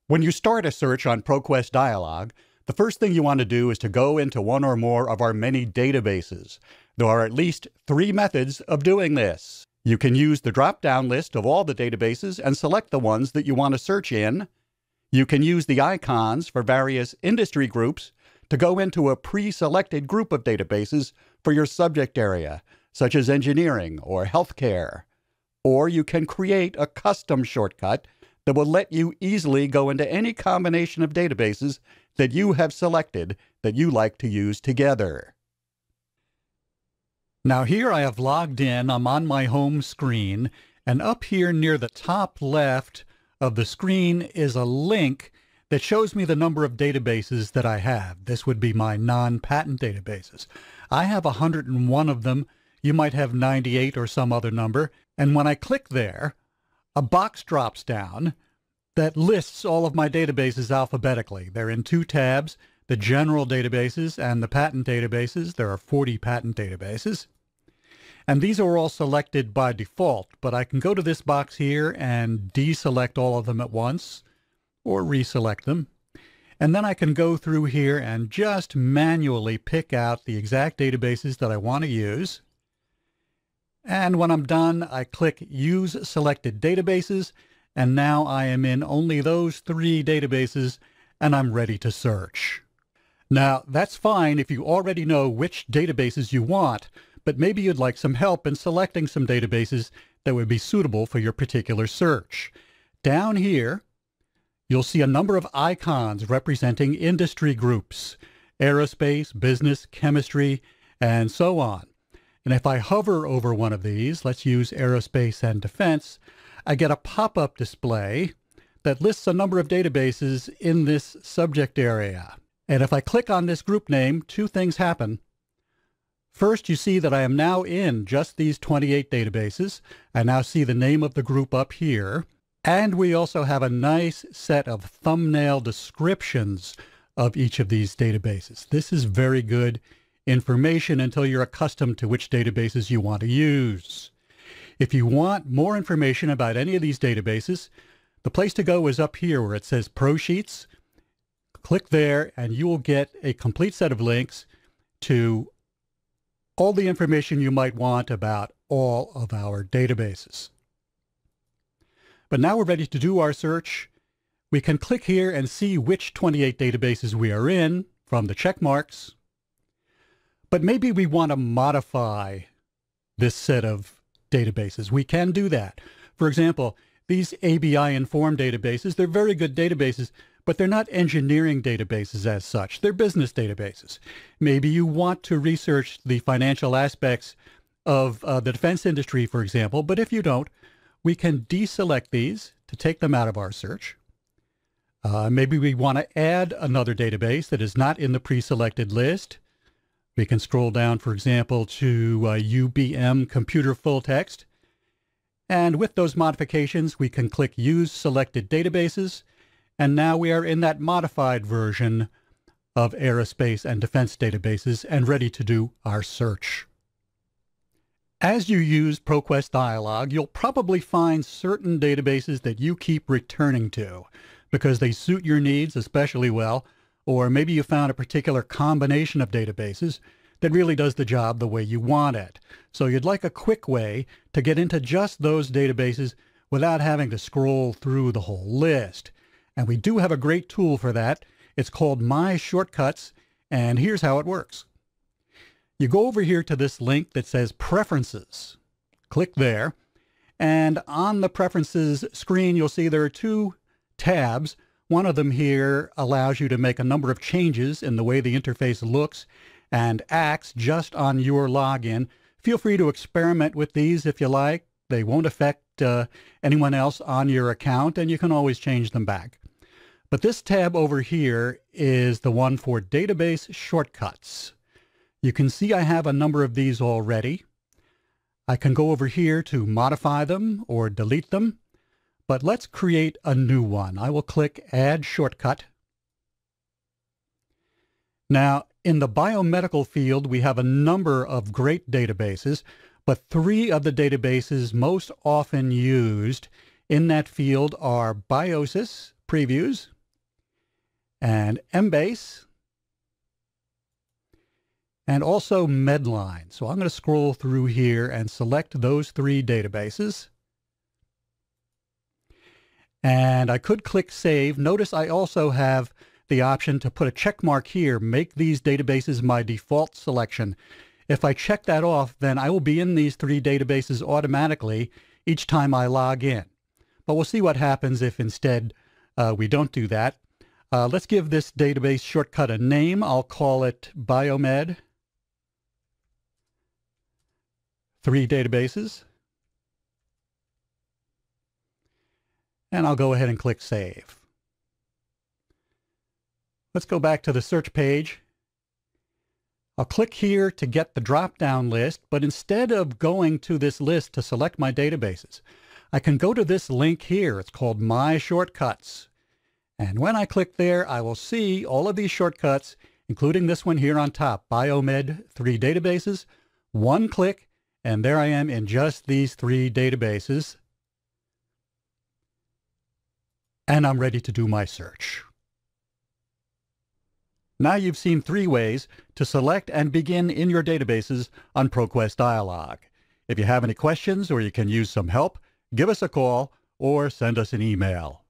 When you start a search on ProQuest Dialog, the first thing you want to do is to go into one or more of our many databases. There are at least 3 methods of doing this. You can use the drop-down list of all the databases and select the ones that you want to search in. You can use the icons for various industry groups to go into a pre-selected group of databases for your subject area, such as engineering or healthcare. Or you can create a custom shortcut that will let you easily go into any combination of databases that you have selected that you like to use together. Now here I have logged in. I'm on my home screen, and up here near the top left of the screen is a link that shows me the number of databases that I have. This would be my non-patent databases. I have 101 of them. You might have 98 or some other number. And when I click there, a box drops down that lists all of my databases alphabetically. They're in 2 tabs, the general databases and the patent databases. There are 40 patent databases. And these are all selected by default, but I can go to this box here and deselect all of them at once, or reselect them. And then I can go through here and just manually pick out the exact databases that I want to use. And when I'm done, I click Use Selected Databases, and now I am in only those 3 databases, and I'm ready to search. Now, that's fine if you already know which databases you want, but maybe you'd like some help in selecting some databases that would be suitable for your particular search. Down here, you'll see a number of icons representing industry groups, aerospace, business, chemistry, and so on. And if I hover over one of these, let's use aerospace and defense, I get a pop-up display that lists a number of databases in this subject area. And if I click on this group name, 2 things happen. First, you see that I am now in just these 28 databases. I now see the name of the group up here. And we also have a nice set of thumbnail descriptions of each of these databases. This is very good information until you're accustomed to which databases you want to use. If you want more information about any of these databases, the place to go is up here where it says Pro Sheets. Click there and you will get a complete set of links to all the information you might want about all of our databases. But now we're ready to do our search. We can click here and see which 28 databases we are in from the check marks. But maybe we want to modify this set of databases. We can do that. For example, these ABI-informed databases, they're very good databases, but they're not engineering databases as such. They're business databases. Maybe you want to research the financial aspects of the defense industry, for example, but if you don't, we can deselect these to take them out of our search. Maybe we want to add another database that is not in the pre-selected list. We can scroll down, for example, to UBM Computer Full Text. And with those modifications, we can click Use Selected Databases. And now we are in that modified version of aerospace and defense databases and ready to do our search. As you use ProQuest Dialog, you'll probably find certain databases that you keep returning to because they suit your needs especially well, or maybe you found a particular combination of databases that really does the job the way you want it. So you'd like a quick way to get into just those databases without having to scroll through the whole list. And we do have a great tool for that. It's called My Shortcuts, and here's how it works. You go over here to this link that says Preferences. Click there, and on the Preferences screen, you'll see there are 2 tabs. One of them here allows you to make a number of changes in the way the interface looks and acts just on your login. Feel free to experiment with these if you like. They won't affect anyone else on your account, and you can always change them back. But this tab over here is the one for Database Shortcuts. You can see I have a number of these already. I can go over here to modify them or delete them, but let's create a new one. I will click Add Shortcut. Now, in the biomedical field, we have a number of great databases, but 3 of the databases most often used in that field are Biosis Previews, and Embase, and also Medline. So I'm going to scroll through here and select those three databases. And I could click Save. Notice I also have the option to put a check mark here, make these databases my default selection. If I check that off, then I will be in these three databases automatically each time I log in. But we'll see what happens if instead we don't do that. Let's give this database shortcut a name. I'll call it Biomed. 3 databases. And I'll go ahead and click Save. Let's go back to the search page. I'll click here to get the drop-down list, but instead of going to this list to select my databases, I can go to this link here. It's called My Shortcuts. And when I click there, I will see all of these shortcuts, including this one here on top, Biomed 3 databases. One click, and there I am in just these 3 databases. And I'm ready to do my search. Now you've seen 3 ways to select and begin in your databases on ProQuest Dialog. If you have any questions or you can use some help, give us a call or send us an email.